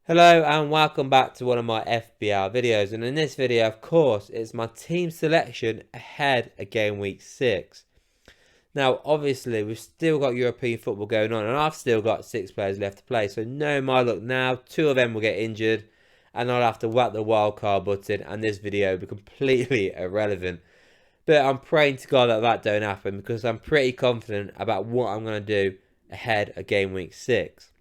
Hello and welcome back to one of my FBR videos, and in this video of course it's my team selection ahead of game week 6. Now obviously we've still got European football going on and I've still got 6 players left to play, so no my luck now, 2 of them will get injured and I'll have to whack the wildcard button and this video will be completely irrelevant. But I'm praying to God that that don't happen because I'm pretty confident about what I'm going to do ahead of game week 6.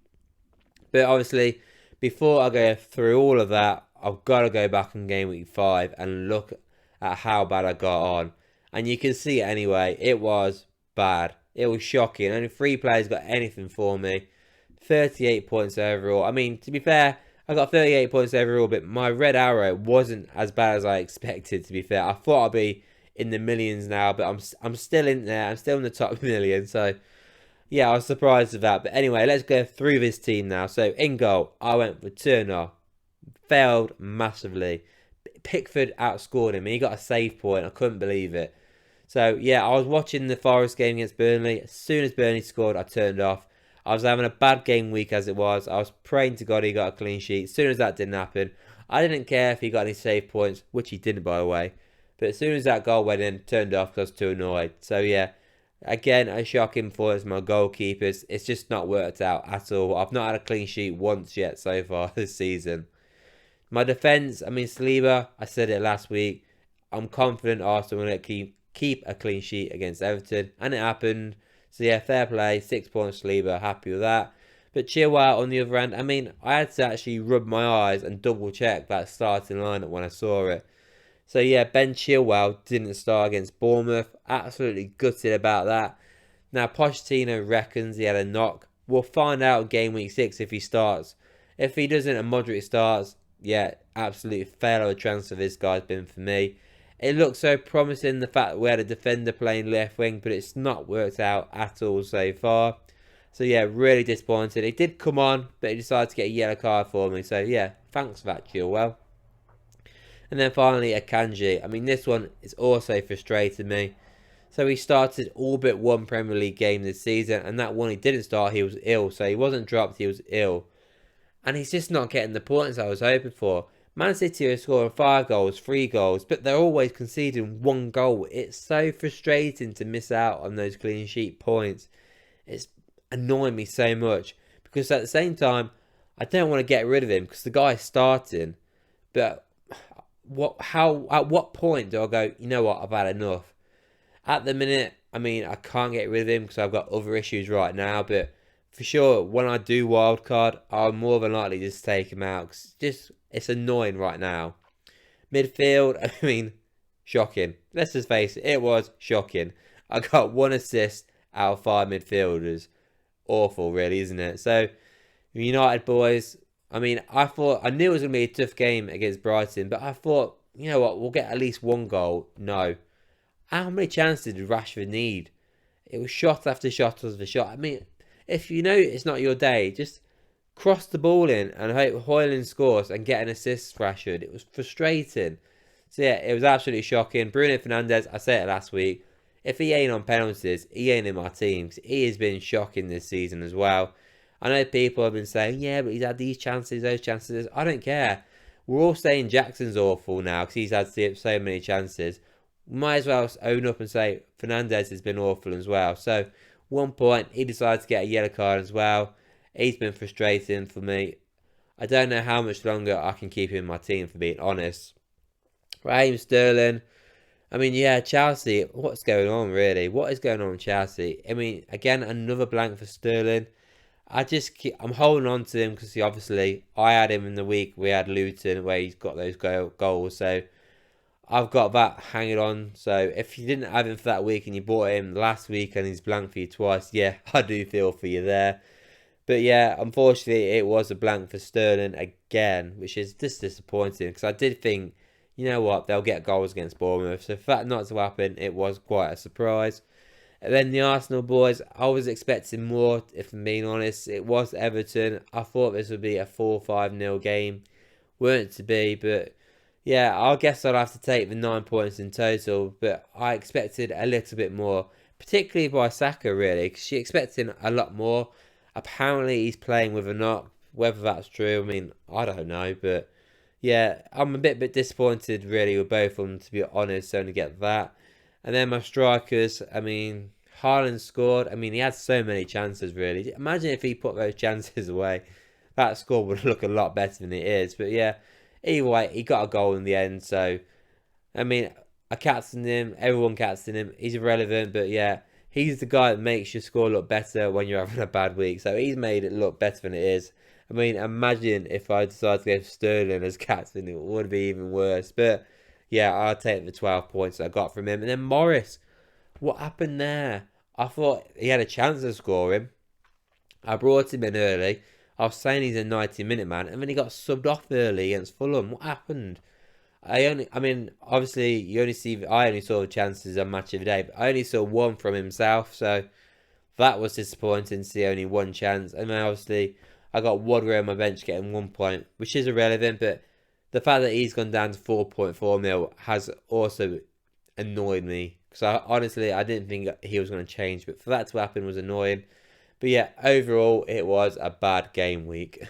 But obviously, before I go through all of that, I've got to go back in game week 5 and look at how bad I got on. And you can see it anyway, it was bad. It was shocking. Only 3 players got anything for me. 38 points overall. I mean, to be fair, I got 38 points overall, but my red arrow wasn't as bad as I expected, to be fair. I thought I'd be in the millions now, but I'm still in there. I'm still in the top million, so yeah, I was surprised with that. But anyway, let's go through this team now. So in goal, I went for Turner. Failed massively. Pickford outscored him. He got a save point. I couldn't believe it. So yeah, I was watching the Forest game against Burnley. As soon as Burnley scored, I turned off. I was having a bad game week as it was. I was praying to God he got a clean sheet. As soon as that didn't happen, I didn't care if he got any save points, which he didn't, by the way. But as soon as that goal went in, turned off because I was too annoyed. So yeah, again, a shocking performance from my goalkeepers. It's just not worked out at all. I've not had a clean sheet once yet so far this season. My defence, I mean, Saliba, I said it last week. I'm confident Arsenal will keep a clean sheet against Everton. And it happened. So yeah, fair play. 6 points Saliba, happy with that. But Chilwell on the other end, I mean, I had to actually rub my eyes and double check that starting lineup when I saw it. So yeah, Ben Chilwell didn't start against Bournemouth. Absolutely gutted about that. Now Pochettino reckons he had a knock. We'll find out game week 6 if he starts. If he doesn't and Modric starts, yeah, absolutely fail of a transfer this guy's been for me. It looked so promising, the fact that we had a defender playing left wing, but it's not worked out at all so far. So yeah, really disappointed. He did come on, but he decided to get a yellow card for me. So yeah, thanks for that, Chilwell. And then finally, Akanji. I mean, this one is also frustrated me. So he started all but one Premier League game this season, and that one he didn't start, he was ill. So he wasn't dropped, he was ill. And he's just not getting the points I was hoping for. Man City are scoring 5 goals, 3 goals, but they're always conceding 1 goal. It's so frustrating to miss out on those clean sheet points. It's annoying me so much. Because at the same time, I don't want to get rid of him because the guy's starting. But at what point do I go, you know what, I've had enough? At the minute, I mean, I can't get rid of him because I've got other issues right now, but for sure, when I do wildcard, I'll more than likely just take him out because it's annoying right now. Midfield, I mean, shocking. Let's just face it, it was shocking. I got 1 assist out of 5 midfielders. Awful, really, isn't it? So, United boys, I mean, I knew it was going to be a tough game against Brighton, but I thought, you know what, we'll get at least 1 goal. No. How many chances did Rashford need? It was shot after shot after shot. I mean, if you know it's not your day, just cross the ball in and hope Højlund scores and get an assist, Rashford. It was frustrating. So yeah, it was absolutely shocking. Bruno Fernandes, I said it last week, if he ain't on penalties, he ain't in my team. He has been shocking this season as well. I know people have been saying, yeah, but he's had these chances, those chances. I don't care. We're all saying Jackson's awful now because he's had so many chances. We might as well own up and say Fernandes has been awful as well. So, 1 point, he decided to get a yellow card as well. He's been frustrating for me. I don't know how much longer I can keep him in my team, for being honest. Raheem Sterling. I mean, yeah, Chelsea. What's going on, really? What is going on with Chelsea? I mean, again, another blank for Sterling. I'm holding on to him because obviously I had him in the week we had Luton where he's got those goals. So I've got that hanging on. So if you didn't have him for that week and you bought him last week and he's blank for you twice, yeah, I do feel for you there. But yeah, unfortunately, it was a blank for Sterling again, which is just disappointing because I did think, you know what, they'll get goals against Bournemouth. So for that not to happen, it was quite a surprise. And then the Arsenal boys, I was expecting more, if I'm being honest. It was Everton. I thought this would be a 4-5-0 game. Weren't to be, but yeah, I guess I'll have to take the 9 points in total. But I expected a little bit more, particularly by Saka, really, because she expecting a lot more. Apparently, he's playing with a knock. Whether that's true, I mean, I don't know. But yeah, I'm a bit disappointed really with both of them, to be honest, to only get that. And then my strikers, I mean, Haaland scored. I mean, he had so many chances, really. Imagine if he put those chances away. That score would look a lot better than it is. But yeah, either way, he got a goal in the end. So, I mean, I captained him. Everyone captained him. He's irrelevant, but yeah, he's the guy that makes your score look better when you're having a bad week. So he's made it look better than it is. I mean, imagine if I decided to go for Sterling as captain, it would be even worse. But yeah, I'll take the 12 points I got from him. And then Morris, what happened there? I thought he had a chance of scoring. I brought him in early. I was saying he's a 90-minute man, and then he got subbed off early against Fulham. What happened? I mean, obviously, I only saw the chances on Match of the Day, but I only saw one from himself, so that was disappointing to see only one chance. And then obviously, I got Wadway on my bench getting 1 point, which is irrelevant, but the fact that he's gone down to 4.4 mil has also annoyed me. Because honestly, I didn't think he was going to change, but for that to happen was annoying. But yeah, overall, it was a bad game week.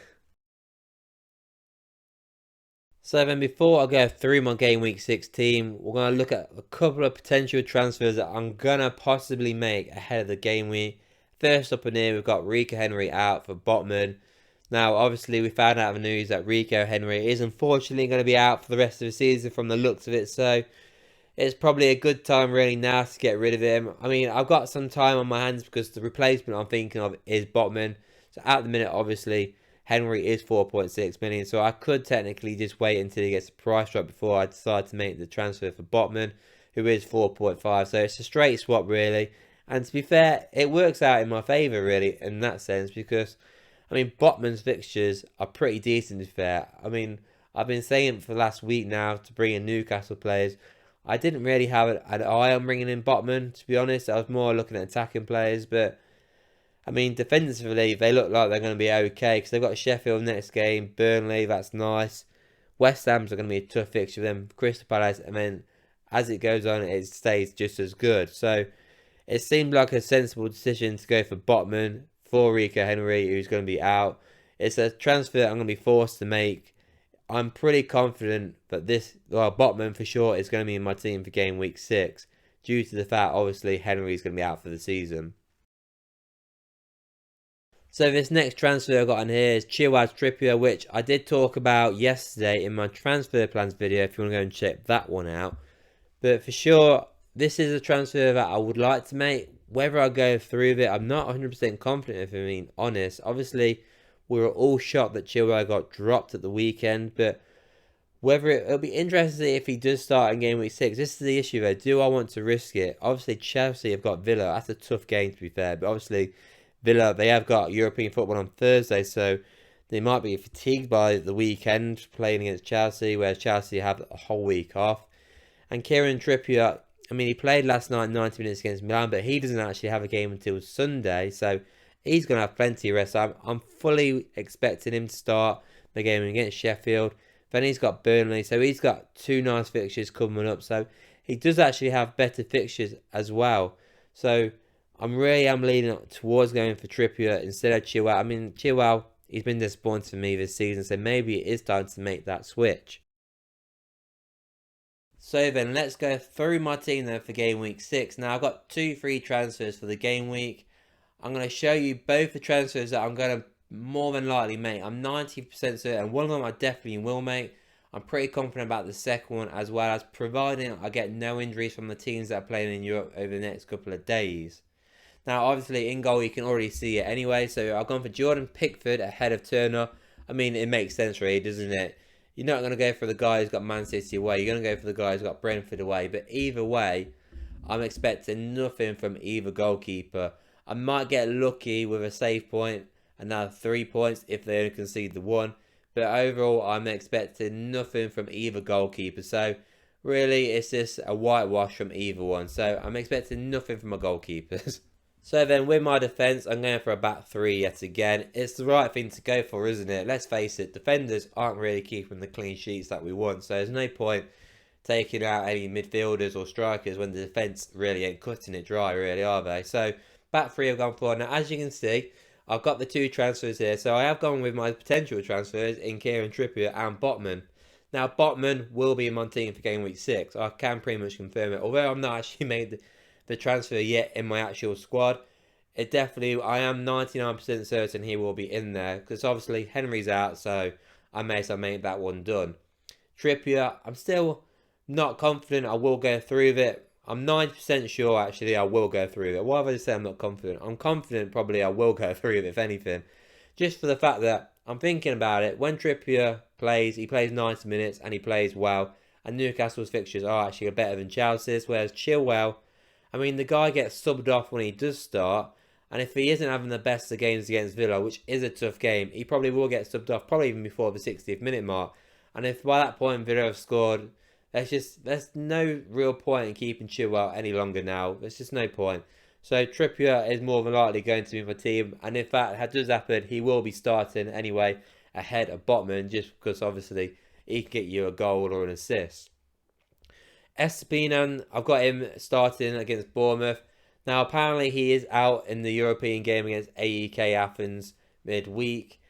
So then before I go through my game week 6 team, we're going to look at a couple of potential transfers that I'm going to possibly make ahead of the game week. First up in here, we've got Rico Henry out for Botman. Now, obviously, we found out the news that Rico Henry is unfortunately going to be out for the rest of the season from the looks of it. So it's probably a good time really now to get rid of him. I mean, I've got some time on my hands because the replacement I'm thinking of is Botman. So at the minute, obviously, Henry is 4.6 million. So I could technically just wait until he gets a price drop before I decide to make the transfer for Botman, who is 4.5. So it's a straight swap really. And to be fair, it works out in my favour really in that sense because, I mean, Botman's fixtures are pretty decent to be fair. I mean, I've been saying for the last week now to bring in Newcastle players. I didn't really have an eye on bringing in Botman, to be honest. I was more looking at attacking players, but I mean, defensively, they look like they're going to be okay because they've got Sheffield next game, Burnley, that's nice. West Ham's are going to be a tough fixture for them, Crystal Palace, and then as it goes on, it stays just as good. So it seemed like a sensible decision to go for Botman for Rico Henry, who's going to be out. It's a transfer I'm going to be forced to make. I'm pretty confident that Botman for sure is going to be in my team for game week 6 due to the fact, obviously, Henry's going to be out for the season. So this next transfer I got in here is Chilwell Trippier, which I did talk about yesterday in my transfer plans video if you want to go and check that one out. But for sure, this is a transfer that I would like to make. Whether I go through with it, I'm not 100% confident if I'm being honest. Obviously, we were all shocked that Chilwell got dropped at the weekend, but it'll be interesting if he does start in game week 6. This is the issue though. Do I want to risk it? Obviously, Chelsea have got Villa. That's a tough game to be fair, but obviously Villa, they have got European football on Thursday, so they might be fatigued by the weekend playing against Chelsea, whereas Chelsea have a whole week off. And Kieran Trippier, I mean, he played last night 90 minutes against Milan, but he doesn't actually have a game until Sunday, so he's going to have plenty of rest. I'm fully expecting him to start the game against Sheffield. Then he's got Burnley, so he's got 2 nice fixtures coming up, so he does actually have better fixtures as well. So I'm leaning towards going for Trippier instead of Chilwell. I mean, Chilwell, he's been disappointing for me this season, so maybe it is time to make that switch. So then, let's go through my team then for game week 6. Now, I've got 2 free transfers for the game week. I'm going to show you both the transfers that I'm going to more than likely make. I'm 90% certain. One of them I definitely will make. I'm pretty confident about the second one as well, as providing I get no injuries from the teams that are playing in Europe over the next couple of days. Now, obviously, in goal, you can already see it anyway. So I've gone for Jordan Pickford ahead of Turner. I mean, it makes sense, really, doesn't it? You're not going to go for the guy who's got Man City away. You're going to go for the guy who's got Brentford away. But either way, I'm expecting nothing from either goalkeeper. I might get lucky with a save point and now 3 points if they only concede the 1. But overall, I'm expecting nothing from either goalkeeper. So really, it's just a whitewash from either one. So I'm expecting nothing from my goalkeepers. So then with my defence, I'm going for a back 3 yet again. It's the right thing to go for, isn't it? Let's face it, defenders aren't really keeping the clean sheets that we want. So there's no point taking out any midfielders or strikers when the defence really ain't cutting it dry, really, are they? So back 3 I've gone for. Now, as you can see, I've got the two transfers here. So I have gone with my potential transfers in Kieran Trippier and Botman. Now, Botman will be in my team for game week 6. I can pretty much confirm it. Although I'm not actually made the transfer yet in my actual squad, it definitely, I am 99% certain he will be in there. Because obviously Henry's out, so I may as well make that one done. Trippier, I'm still not confident I will go through with it. I'm 90% sure actually I will go through with it. Why would I say I'm not confident? I'm confident probably I will go through with it, if anything. Just for the fact that I'm thinking about it. When Trippier plays, he plays 90 minutes and he plays well. And Newcastle's fixtures are actually better than Chelsea's. Whereas Chilwell, I mean, the guy gets subbed off when he does start. And if he isn't having the best of games against Villa, which is a tough game, he probably will get subbed off, probably even before the 60th minute mark. And if by that point Villa have scored, there's no real point in keeping Chilwell any longer now. There's just no point. So Trippier is more than likely going to be my team. And if that does happen, he will be starting anyway ahead of Botman, just because obviously he can get you a goal or an assist. Estupiñán, I've got him starting against Bournemouth. Now, apparently he is out in the European game against AEK Athens midweek.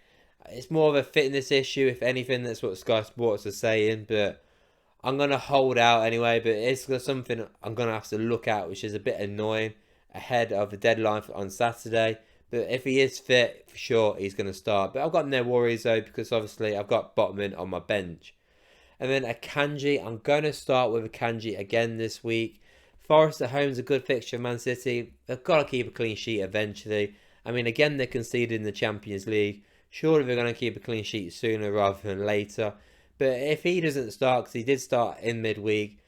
It's more of a fitness issue, if anything. That's what Sky Sports are saying. But I'm going to hold out anyway. But it's something I'm going to have to look at, which is a bit annoying ahead of the deadline on Saturday. But if he is fit, for sure, he's going to start. But I've got no worries, though, because obviously I've got Botman on my bench. And then Akanji, I'm going to start with Akanji again this week. Forest at home is a good fixture of Man City. They've got to keep a clean sheet eventually. I mean, again, they conceded in the Champions League. Surely they're going to keep a clean sheet sooner rather than later. But if he doesn't start, because he did start in midweek,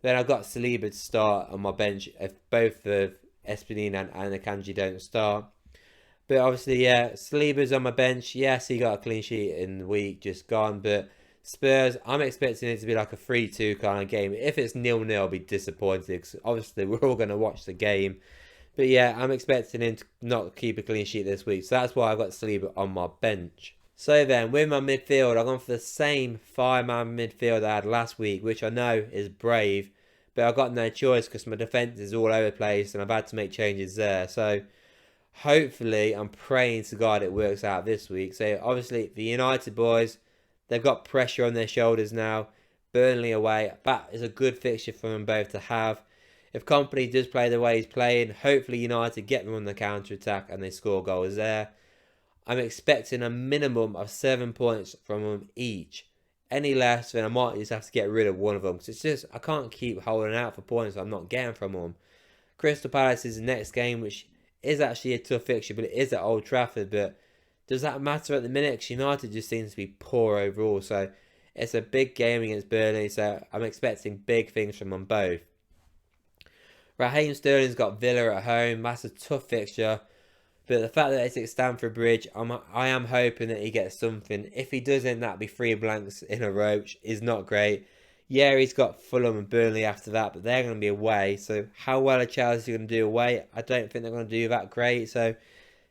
then I've got Saliba to start on my bench if both of Estupiñán and Akanji don't start. But obviously, yeah, Saliba's on my bench. Yes, he got a clean sheet in the week just gone. But Spurs, I'm expecting it to be like a 3-2 kind of game. If it's 0-0, I'll be disappointed because obviously we're all going to watch the game. But yeah, I'm expecting him to not keep a clean sheet this week. So that's why I've got Saliba on my bench. So then, with my midfield, I've gone for the same 5-man midfield I had last week, which I know is brave. But I've got no choice because my defence is all over the place and I've had to make changes there. So hopefully, I'm praying to God it works out this week. So obviously, the United boys, they've got pressure on their shoulders now. Burnley away, that is a good fixture for them both to have. If Kompany does play the way he's playing, hopefully United get them on the counter-attack and they score goals there. I'm expecting a minimum of 7 points from them each. Any less, then I might just have to get rid of one of them. Because it's just, I can't keep holding out for points I'm not getting from them. Crystal Palace is the next game, which is actually a tough fixture, but it is at Old Trafford. But does that matter at the minute? Because United just seems to be poor overall. So it's a big game against Burnley. So I'm expecting big things from them both. Raheem Sterling's got Villa at home. That's a tough fixture. But the fact that it's at Stamford Bridge, I am hoping that he gets something. If he doesn't, that'd be 3 blanks in a row, which is not great. Yeah, he's got Fulham and Burnley after that, but they're going to be away. So how well are Chelsea going to do away? I don't think they're going to do that great. So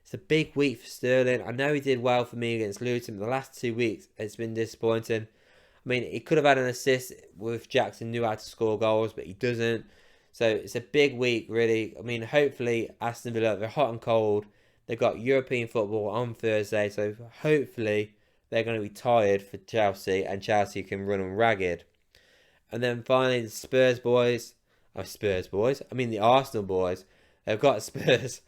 it's a big week for Sterling. I know he did well for me against Luton, but the last 2 weeks, it's been disappointing. I mean, he could have had an assist with Jackson, knew how to score goals, but he doesn't. So it's a big week, really. I mean, hopefully Aston Villa, they're hot and cold. They've got European football on Thursday, so hopefully they're going to be tired for Chelsea, and Chelsea can run them ragged. And then finally, the Spurs boys. Oh, Spurs boys. I mean, the Arsenal boys. They've got Spurs,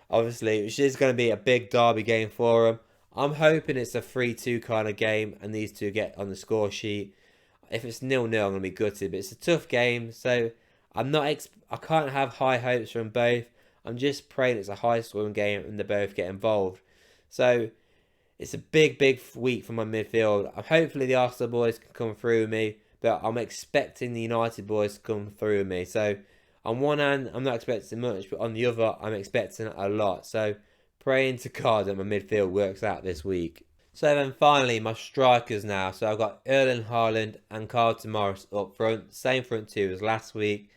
obviously, which is going to be a big derby game for them. I'm hoping it's a 3-2 kind of game, and these two get on the score sheet. If it's 0-0, I'm going to be gutted, but it's a tough game, so I can't have high hopes from both. I'm just praying it's a high-scoring game and they both get involved. So it's a big, big week for my midfield. Hopefully the Arsenal boys can come through with me, but I'm expecting the United boys to come through with me. So on one hand, I'm not expecting much, but on the other, I'm expecting a lot. So praying to God that my midfield works out this week. So then finally, my strikers now. So I've got Erling Haaland and Carlton Morris up front. Same front two as last week.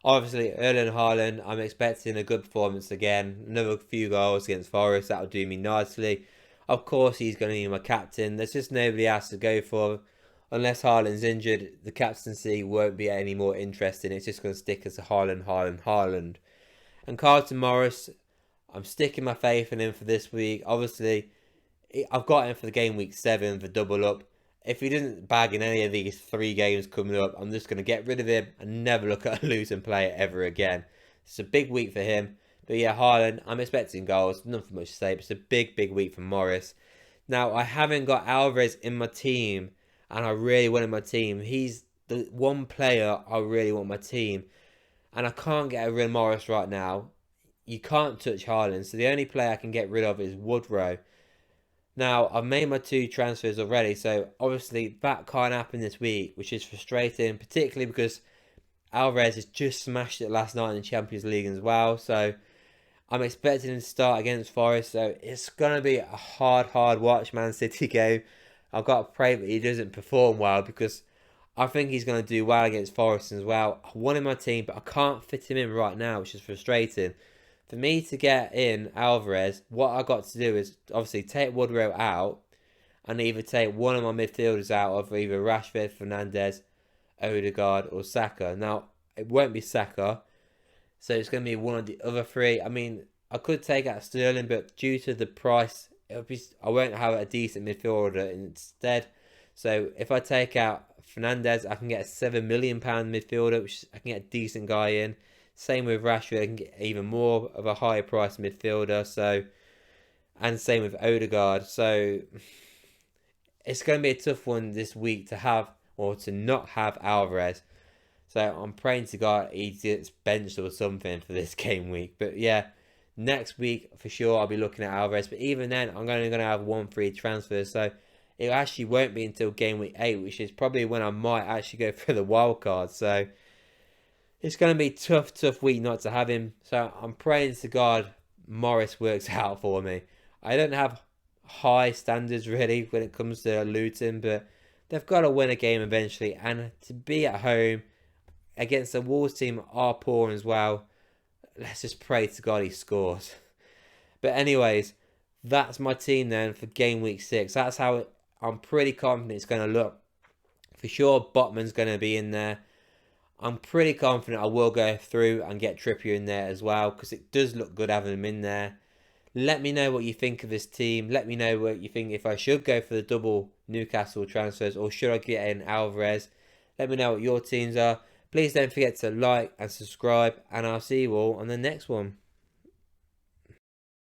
Obviously, Erling Haaland, I'm expecting a good performance again. Another few goals against Forest, that'll do me nicely. Of course, he's going to be my captain. There's just nobody else to go for. Unless Haaland's injured, the captaincy won't be any more interesting. It's just going to stick as a Haaland. And Carlton Morris, I'm sticking my faith in him for this week. Obviously, I've got him for the game week 7 for double up. If he doesn't bag in any of these 3 games coming up, I'm just going to get rid of him and never look at a losing player ever again. It's a big week for him. But yeah, Haaland, I'm expecting goals. Nothing much to say, but it's a big, big week for Morris. Now, I haven't got Alvarez in my team, and I really want him in my team. He's the one player I really want in my team, and I can't get rid of Morris right now. You can't touch Haaland, so the only player I can get rid of is Woodrow. Now, I've made my 2 transfers already, so obviously that can't happen this week, which is frustrating, particularly because Alvarez has just smashed it last night in the Champions League as well, so I'm expecting him to start against Forest, so it's going to be a hard watch Man City game. I've got to pray that he doesn't perform well, because I think he's going to do well against Forest as well. I want him in my team, but I can't fit him in right now, which is frustrating. For me to get in Alvarez, what I got to do is obviously take Woodrow out and either take one of my midfielders out of either Rashford, Fernandes, Odegaard or Saka. Now, it won't be Saka, so it's going to be one of the other 3. I mean, I could take out Sterling, but due to the price, I won't have a decent midfielder instead. So if I take out Fernandes, I can get a £7 million midfielder, which I can get a decent guy in. Same with Rashford, I can get even more of a higher price midfielder. So, and same with Odegaard. So it's going to be a tough one this week to have or to not have Alvarez. So I'm praying to God he gets benched or something for this game week. But yeah, next week for sure I'll be looking at Alvarez. But even then, I'm only going to have 1 free transfer. So it actually won't be until game week 8, which is probably when I might actually go for the wild card. So it's going to be a tough week not to have him. So I'm praying to God Morris works out for me. I don't have high standards really when it comes to Luton, but they've got to win a game eventually. And to be at home against the Wolves team are poor as well, let's just pray to God he scores. But anyways, that's my team then for game week 6. That's how I'm pretty confident it's going to look. For sure, Botman's going to be in there. I'm pretty confident I will go through and get Trippier in there as well, because it does look good having him in there. Let me know what you think of this team. Let me know what you think if I should go for the double Newcastle transfers or should I get in Alvarez. Let me know what your teams are. Please don't forget to like and subscribe, and I'll see you all on the next one.